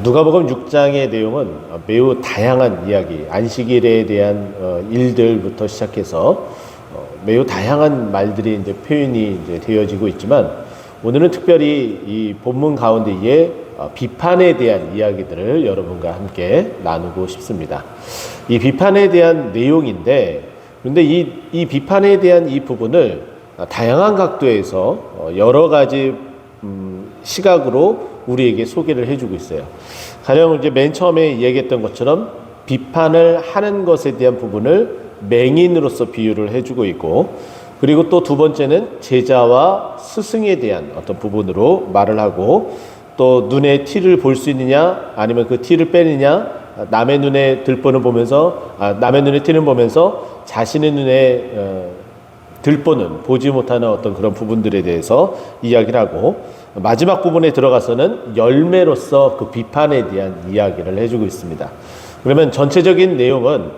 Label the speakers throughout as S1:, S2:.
S1: 누가복음 6장의 내용은 매우 다양한 이야기, 안식일에 대한 일들부터 시작해서 매우 다양한 말들이 이제 표현이 이제 되어지고 있지만, 오늘은 특별히 이 본문 가운데에 비판에 대한 이야기들을 여러분과 함께 나누고 싶습니다. 이 비판에 대한 내용인데, 그런데 이 비판에 대한 이 부분을 다양한 각도에서 여러 가지 시각으로 우리에게 소개를 해주고 있어요. 가령 이제 맨 처음에 얘기했던 것처럼 비판을 하는 것에 대한 부분을 맹인으로서 비유를 해주고 있고, 그리고 또 두 번째는 제자와 스승에 대한 어떤 부분으로 말을 하고, 또 눈에 티를 볼 수 있느냐 아니면 그 티를 빼느냐, 남의 눈에 들보는 보면서 남의 눈에 티는 보면서 자신의 눈에 들보는 보지 못하는 어떤 그런 부분들에 대해서 이야기를 하고, 마지막 부분에 들어가서는 열매로서 그 비판에 대한 이야기를 해주고 있습니다. 그러면 전체적인 내용은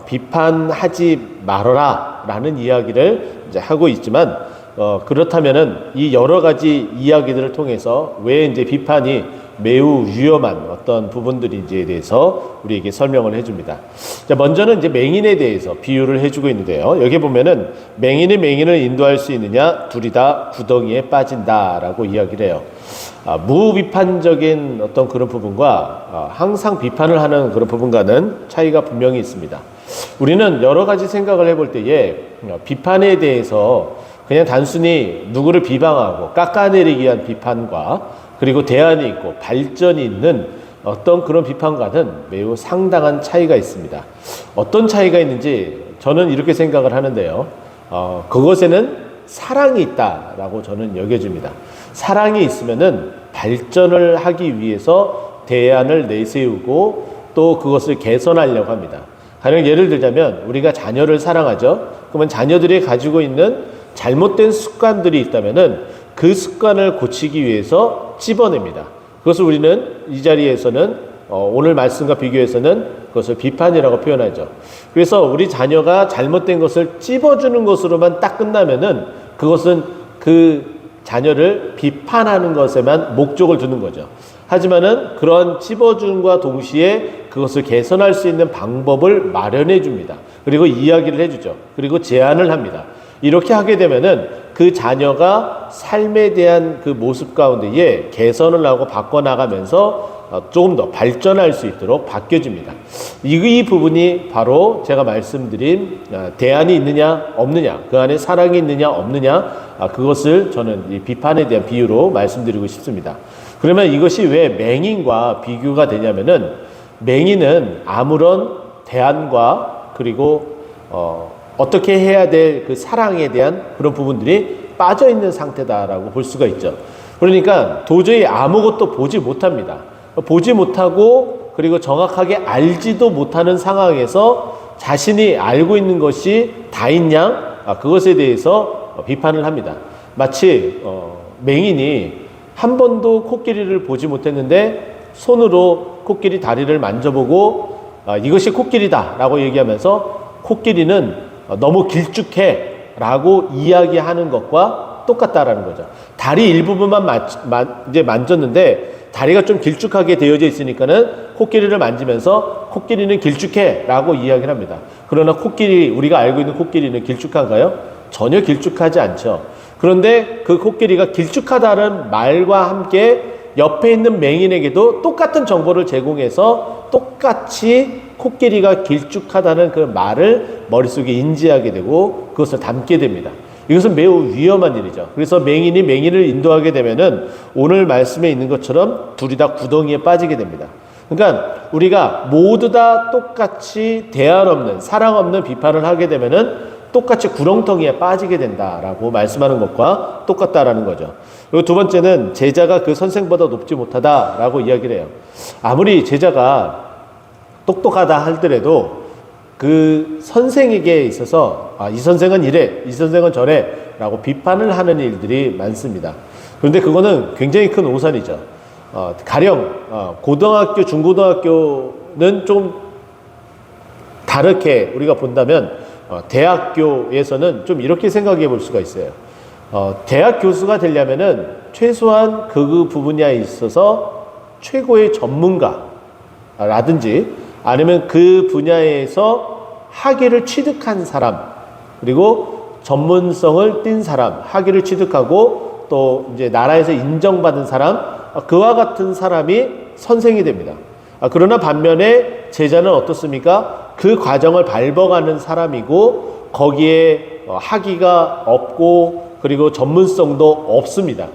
S1: 비판하지 말아라 라는 이야기를 이제 하고 있지만, 그렇다면은 이 여러 가지 이야기들을 통해서 왜 이제 비판이 매우 위험한 어떤 부분들인지에 대해서 우리에게 설명을 해줍니다. 자, 먼저는 이제 맹인에 대해서 비유를 해주고 있는데요. 여기 보면은 맹인이 맹인을 인도할 수 있느냐, 둘이 다 구덩이에 빠진다라고 이야기를 해요. 무비판적인 어떤 그런 부분과 항상 비판을 하는 그런 부분과는 차이가 분명히 있습니다. 우리는 여러 가지 생각을 해볼 때에 비판에 대해서 그냥 단순히 누구를 비방하고 깎아내리기 위한 비판과, 그리고 대안이 있고 발전이 있는 어떤 그런 비판과는 매우 상당한 차이가 있습니다. 어떤 차이가 있는지 저는 이렇게 생각을 하는데요. 그것에는 사랑이 있다라고 저는 여겨집니다. 사랑이 있으면은 발전을 하기 위해서 대안을 내세우고 또 그것을 개선하려고 합니다. 가령 예를 들자면 우리가 자녀를 사랑하죠. 그러면 자녀들이 가지고 있는 잘못된 습관들이 있다면은 그 습관을 고치기 위해서 찝어냅니다. 그것을 우리는 이 자리에서는 오늘 말씀과 비교해서는 그것을 비판이라고 표현하죠. 그래서 우리 자녀가 잘못된 것을 찝어주는 것으로만 딱 끝나면은 그것은 그 자녀를 비판하는 것에만 목적을 두는 거죠. 하지만은 그런 찝어줌과 동시에 그것을 개선할 수 있는 방법을 마련해 줍니다. 그리고 이야기를 해주죠. 그리고 제안을 합니다. 이렇게 하게 되면은 그 자녀가 삶에 대한 그 모습 가운데에 개선을 하고 바꿔나가면서 조금 더 발전할 수 있도록 바뀌어집니다. 이 부분이 바로 제가 말씀드린 대안이 있느냐 없느냐, 그 안에 사랑이 있느냐 없느냐, 그것을 저는 이 비판에 대한 비유로 말씀드리고 싶습니다. 그러면 이것이 왜 맹인과 비교가 되냐면은, 맹인은 아무런 대안과 그리고 어떻게 해야 될 그 사랑에 대한 그런 부분들이 빠져 있는 상태다라고 볼 수가 있죠. 그러니까 도저히 아무것도 보지 못합니다. 보지 못하고 그리고 정확하게 알지도 못하는 상황에서 자신이 알고 있는 것이 다있냐, 그것에 대해서 비판을 합니다. 마치 맹인이 한 번도 코끼리를 보지 못했는데 손으로 코끼리 다리를 만져보고 이것이 코끼리다 라고 얘기하면서 코끼리는 너무 길쭉해 라고 이야기하는 것과 똑같다라는 거죠. 다리 일부분만 이제 만졌는데 다리가 좀 길쭉하게 되어져 있으니까는 코끼리를 만지면서 코끼리는 길쭉해 라고 이야기를 합니다. 그러나 코끼리, 우리가 알고 있는 코끼리는 길쭉한가요? 전혀 길쭉하지 않죠. 그런데 그 코끼리가 길쭉하다는 말과 함께 옆에 있는 맹인에게도 똑같은 정보를 제공해서 똑같이 코끼리가 길쭉하다는 그 말을 머릿속에 인지하게 되고 그것을 담게 됩니다. 이것은 매우 위험한 일이죠. 그래서 맹인이 맹인을 인도하게 되면은 오늘 말씀에 있는 것처럼 둘이 다 구덩이에 빠지게 됩니다. 그러니까 우리가 모두 다 똑같이 대안 없는, 사랑 없는 비판을 하게 되면은 똑같이 구렁텅이에 빠지게 된다라고 말씀하는 것과 똑같다라는 거죠. 그리고 두 번째는 제자가 그 선생보다 높지 못하다라고 이야기를 해요. 아무리 제자가 똑똑하다 할더라도 그 선생에게 있어서 이 선생은 이래, 이 선생은 저래 라고 비판을 하는 일들이 많습니다. 그런데 그거는 굉장히 큰 오산이죠. 가령 고등학교, 중고등학교는 좀 다르게 우리가 본다면 대학교에서는 좀 이렇게 생각해 볼 수가 있어요. 대학 교수가 되려면은 최소한 그 부분에 있어서 최고의 전문가라든지 아니면 그 분야에서 학위를 취득한 사람, 그리고 전문성을 띈 사람, 학위를 취득하고 또 이제 나라에서 인정받은 사람, 그와 같은 사람이 선생이 됩니다. 그러나 반면에 제자는 어떻습니까? 그 과정을 밟아가는 사람이고 거기에 학위가 없고 그리고 전문성도 없습니다.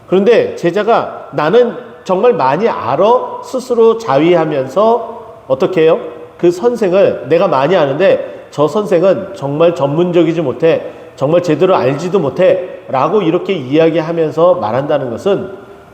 S1: 그런데 제자가 나는 정말 많이 알아 스스로 자위하면서 어떻게 해요? 그 선생을 내가 많이 아는데 저 선생은 정말 전문적이지 못해, 정말 제대로 알지도 못해 라고 이렇게 이야기하면서 말한다는 것은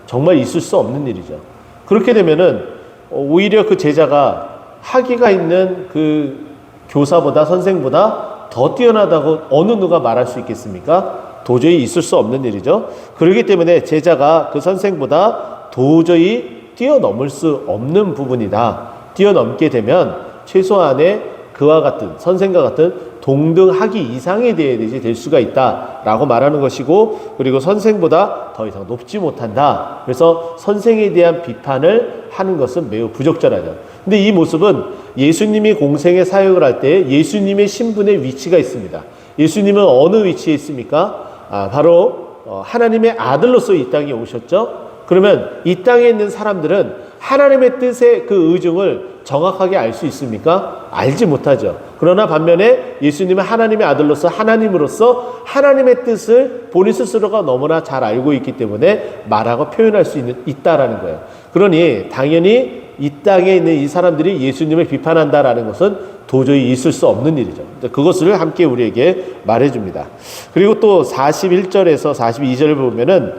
S1: 정말 있을 수 없는 일이죠. 그렇게 되면은 오히려 그 제자가 학위가 있는 그 교사보다 선생보다 더 뛰어나다고 어느 누가 말할 수 있겠습니까? 도저히 있을 수 없는 일이죠. 그렇기 때문에 제자가 그 선생보다 도저히 뛰어넘을 수 없는 부분이다. 뛰어넘게 되면 최소한의 그와 같은 선생과 같은 동등 학위 이상에 대해야지 될 수가 있다라고 말하는 것이고, 그리고 선생보다 더 이상 높지 못한다. 그래서 선생에 대한 비판을 하는 것은 매우 부적절하죠. 근데 이 모습은 예수님이 공생의 사역을 할 때 예수님의 신분의 위치가 있습니다. 예수님은 어느 위치에 있습니까? 바로 하나님의 아들로서 이 땅에 오셨죠. 그러면 이 땅에 있는 사람들은 하나님의 뜻의 그 의중을 정확하게 알 수 있습니까? 알지 못하죠. 그러나 반면에 예수님은 하나님의 아들로서 하나님으로서 하나님의 뜻을 본인 스스로가 너무나 잘 알고 있기 때문에 말하고 표현할 수 있다라는 거예요. 그러니 당연히 이 땅에 있는 이 사람들이 예수님을 비판한다라는 것은 도저히 있을 수 없는 일이죠. 그것을 함께 우리에게 말해줍니다. 그리고 또 41절에서 42절을 보면은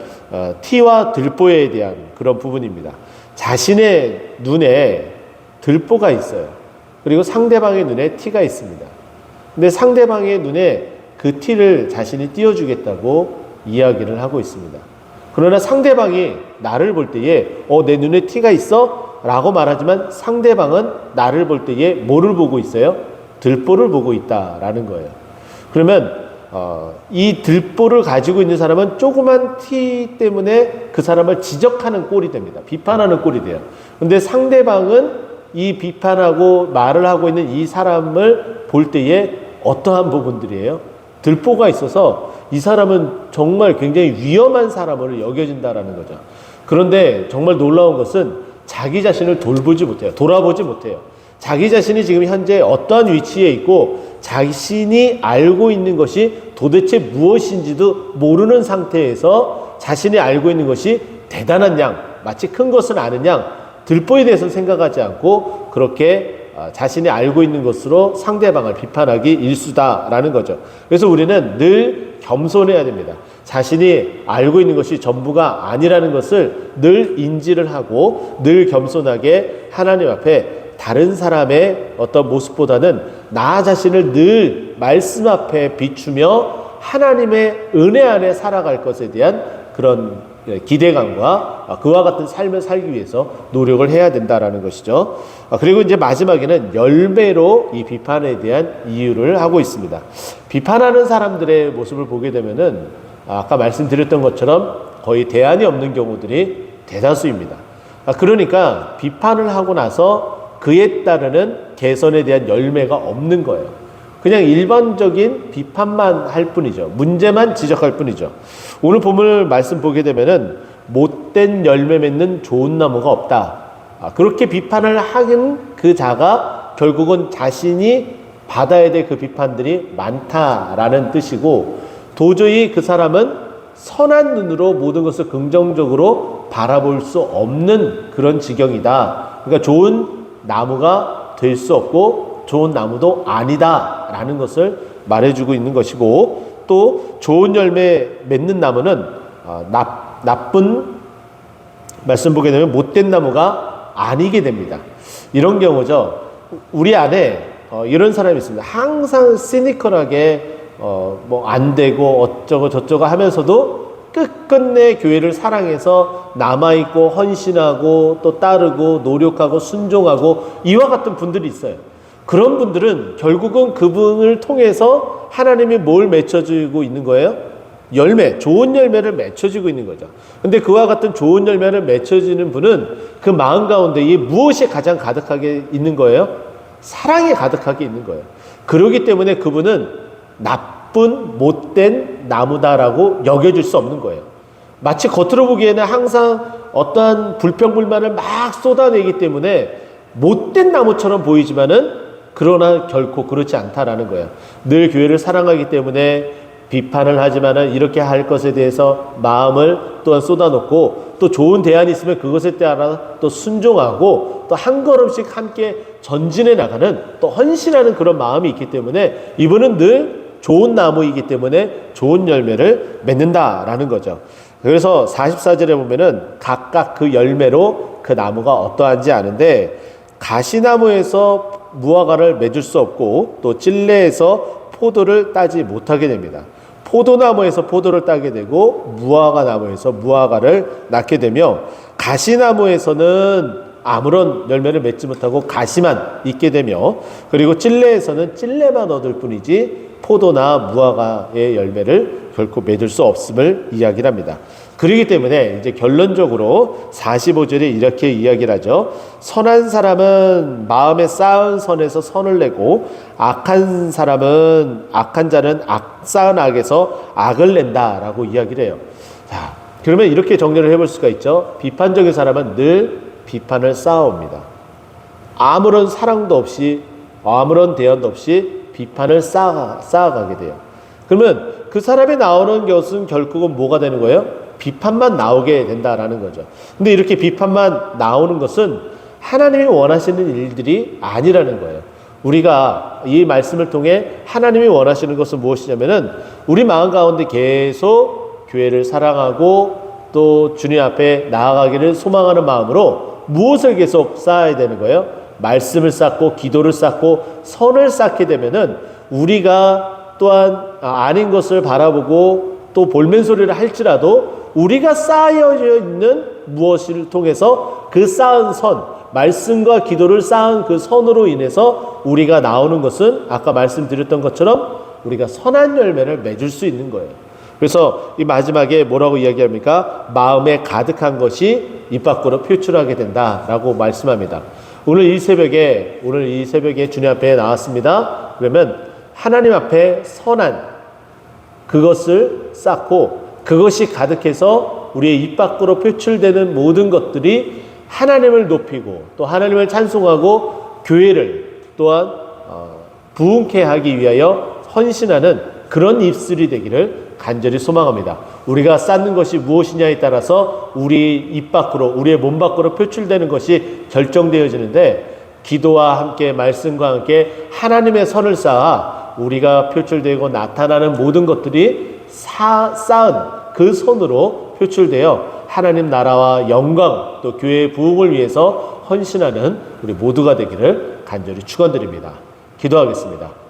S1: 티와 들보에 대한 그런 부분입니다. 자신의 눈에 들보가 있어요. 그리고 상대방의 눈에 티가 있습니다. 근데 상대방의 눈에 그 티를 자신이 띄워주겠다고 이야기를 하고 있습니다. 그러나 상대방이 나를 볼 때에 내 눈에 티가 있어? 라고 말하지만 상대방은 나를 볼 때에 뭐를 보고 있어요? 들보를 보고 있다라는 거예요. 그러면 이 들보를 가지고 있는 사람은 조그만 티 때문에 그 사람을 지적하는 꼴이 됩니다. 비판하는 꼴이 돼요. 근데 상대방은 이 비판하고 말을 하고 있는 이 사람을 볼 때에 어떠한 부분들이에요? 들보가 있어서 이 사람은 정말 굉장히 위험한 사람으로 여겨진다라는 거죠. 그런데 정말 놀라운 것은 자기 자신을 돌보지 못해요. 돌아보지 못해요. 자기 자신이 지금 현재 어떠한 위치에 있고 자신이 알고 있는 것이 도대체 무엇인지도 모르는 상태에서 자신이 알고 있는 것이 대단한 양, 마치 큰 것을 아는 양, 들보에 대해서 생각하지 않고 그렇게 자신이 알고 있는 것으로 상대방을 비판하기 일수다라는 거죠. 그래서 우리는 늘 겸손해야 됩니다. 자신이 알고 있는 것이 전부가 아니라는 것을 늘 인지를 하고 늘 겸손하게 하나님 앞에 다른 사람의 어떤 모습보다는 나 자신을 늘 말씀 앞에 비추며 하나님의 은혜 안에 살아갈 것에 대한 그런 기대감과 그와 같은 삶을 살기 위해서 노력을 해야 된다라는 것이죠. 그리고 이제 마지막에는 열매로 이 비판에 대한 이유를 하고 있습니다. 비판하는 사람들의 모습을 보게 되면은 아까 말씀드렸던 것처럼 거의 대안이 없는 경우들이 대다수입니다. 그러니까 비판을 하고 나서 그에 따르는 개선에 대한 열매가 없는 거예요. 그냥 일반적인 비판만 할 뿐이죠. 문제만 지적할 뿐이죠. 오늘 본문 말씀 보게 되면은 못된 열매 맺는 좋은 나무가 없다. 그렇게 비판을 하는 그 자가 결국은 자신이 받아야 될 그 비판들이 많다라는 뜻이고, 도저히 그 사람은 선한 눈으로 모든 것을 긍정적으로 바라볼 수 없는 그런 지경이다. 그러니까 좋은 나무가 될 수 없고 좋은 나무도 아니다 라는 것을 말해주고 있는 것이고, 또 좋은 열매 맺는 나무는 나쁜 말씀 보게 되면 못된 나무가 아니게 됩니다. 이런 경우죠. 우리 안에 이런 사람이 있습니다. 항상 시니컬하게 뭐 안 되고 어쩌고 저쩌고 하면서도 끝끝내 교회를 사랑해서 남아있고 헌신하고 또 따르고 노력하고 순종하고 이와 같은 분들이 있어요. 그런 분들은 결국은 그분을 통해서 하나님이 뭘 맺혀주고 있는 거예요? 열매, 좋은 열매를 맺혀지고 있는 거죠. 근데 그와 같은 좋은 열매를 맺혀지는 분은 그 마음 가운데 이 무엇이 가장 가득하게 있는 거예요? 사랑이 가득하게 있는 거예요. 그렇기 때문에 그분은 나쁜 못된 나무다라고 여겨질 수 없는 거예요. 마치 겉으로 보기에는 항상 어떠한 불평불만을 막 쏟아내기 때문에 못된 나무처럼 보이지만은 그러나 결코 그렇지 않다라는 거예요. 늘 교회를 사랑하기 때문에 비판을 하지만은 이렇게 할 것에 대해서 마음을 또한 쏟아놓고 또 좋은 대안이 있으면 그것에 따라 또 순종하고 또 한 걸음씩 함께 전진해 나가는 또 헌신하는 그런 마음이 있기 때문에 이분은 늘 좋은 나무이기 때문에 좋은 열매를 맺는다라는 거죠. 그래서 44절에 보면은 각각 그 열매로 그 나무가 어떠한지 아는데 가시나무에서 무화과를 맺을 수 없고 또 찔레에서 포도를 따지 못하게 됩니다. 포도나무에서 포도를 따게 되고 무화과 나무에서 무화과를 낳게 되며 가시나무에서는 아무런 열매를 맺지 못하고 가시만 있게 되며 그리고 찔레에서는 찔레만 얻을 뿐이지 포도나 무화과의 열매를 결코 맺을 수 없음을 이야기를 합니다. 그렇기 때문에 이제 결론적으로 45절에 이렇게 이야기를 하죠. 선한 사람은 마음에 쌓은 선에서 선을 내고 악한 자는 쌓은 악에서 악을 낸다라고 이야기를 해요. 자, 그러면 이렇게 정리를 해볼 수가 있죠. 비판적인 사람은 늘 비판을 쌓아옵니다. 아무런 사랑도 없이 아무런 대안도 없이 비판을 쌓아가게 돼요. 그러면 그 사람이 나오는 것은 결국은 뭐가 되는 거예요? 비판만 나오게 된다라는 거죠. 근데 이렇게 비판만 나오는 것은 하나님이 원하시는 일들이 아니라는 거예요. 우리가 이 말씀을 통해 하나님이 원하시는 것은 무엇이냐면은 우리 마음 가운데 계속 교회를 사랑하고 또 주님 앞에 나아가기를 소망하는 마음으로 무엇을 계속 쌓아야 되는 거예요? 말씀을 쌓고 기도를 쌓고 선을 쌓게 되면은 우리가 또한 아닌 것을 바라보고 또 볼멘소리를 할지라도 우리가 쌓여져 있는 무엇을 통해서 그 쌓은 선, 말씀과 기도를 쌓은 그 선으로 인해서 우리가 나오는 것은 아까 말씀드렸던 것처럼 우리가 선한 열매를 맺을 수 있는 거예요. 그래서 이 마지막에 뭐라고 이야기합니까? 마음에 가득한 것이 입 밖으로 표출하게 된다라고 말씀합니다. 오늘 이 새벽에 주님 앞에 나왔습니다. 그러면 하나님 앞에 선한 그것을 쌓고 그것이 가득해서 우리의 입 밖으로 표출되는 모든 것들이 하나님을 높이고 또 하나님을 찬송하고 교회를 또한 부흥케 하기 위하여 헌신하는 그런 입술이 되기를 간절히 소망합니다. 우리가 쌓는 것이 무엇이냐에 따라서 우리 입 밖으로 우리의 몸 밖으로 표출되는 것이 결정되어지는데 기도와 함께 말씀과 함께 하나님의 선을 쌓아 우리가 표출되고 나타나는 모든 것들이 쌓은 그 선으로 표출되어 하나님 나라와 영광 또 교회의 부흥을 위해서 헌신하는 우리 모두가 되기를 간절히 축원드립니다. 기도하겠습니다.